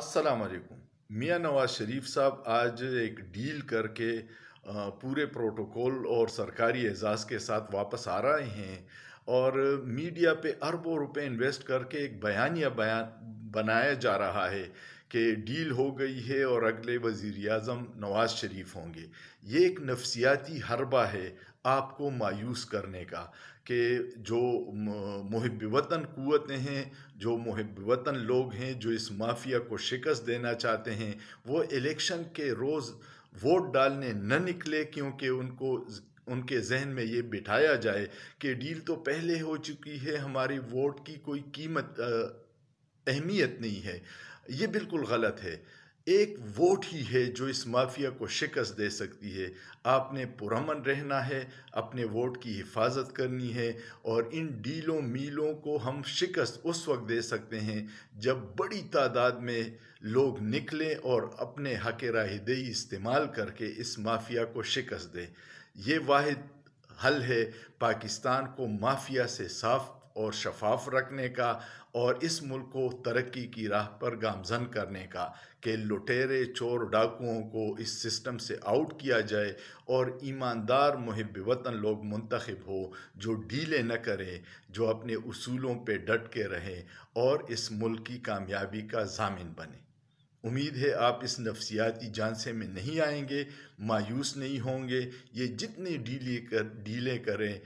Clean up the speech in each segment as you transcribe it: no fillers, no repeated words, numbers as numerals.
अस्सलाम वालेकुम। मियां नवाज शरीफ साहब आज एक डील करके पूरे प्रोटोकॉल और सरकारी एजाज़ के साथ वापस आ रहे हैं और मीडिया पे अरबों रुपए इन्वेस्ट करके एक बयान बनाया जा रहा है कि डील हो गई है और अगले वज़ीर आज़म नवाज शरीफ होंगे। ये एक नफसियाती हरबा है आपको मायूस करने का कि जो मुहिब वतन क़ुव्वतें हैं, जो मुहिब वतन लोग हैं, जो इस माफिया को शिकस्त देना चाहते हैं, वो इलेक्शन के रोज़ वोट डालने न निकले, क्योंकि उनके जहन में ये बिठाया जाए कि डील तो पहले हो चुकी है, हमारी वोट की कोई कीमत अहमियत नहीं है। ये बिल्कुल गलत है। एक वोट ही है जो इस माफिया को शिकस्त दे सकती है। आपने पुरअमन रहना है, अपने वोट की हिफाजत करनी है और इन डीलों मीलों को हम शिकस्त उस वक्त दे सकते हैं जब बड़ी तादाद में लोग निकलें और अपने हक राहदही इस्तेमाल करके इस माफिया को शिकस्त दें। ये वाहिद हल है पाकिस्तान को माफिया से साफ और शफाफ रखने का और इस मुल्क को तरक्की की राह पर गामजन करने का कि लुटेरे चोर डाकुओं को इस सिस्टम से आउट किया जाए और ईमानदार मुहिब वतन लोग मुंतखब हो जो डीले न करें, जो अपने उसूलों पे डट के रहें और इस मुल्क की कामयाबी का ज़ामिन बने। उम्मीद है आप इस नफसियाती झांसे में नहीं आएंगे, मायूस नहीं होंगे। ये जितनी डीलें करें,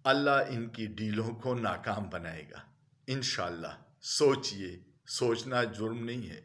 अल्लाह इनकी डीलों को नाकाम बनाएगा इंशाअल्लाह। सोचिए, सोचना जुर्म नहीं है।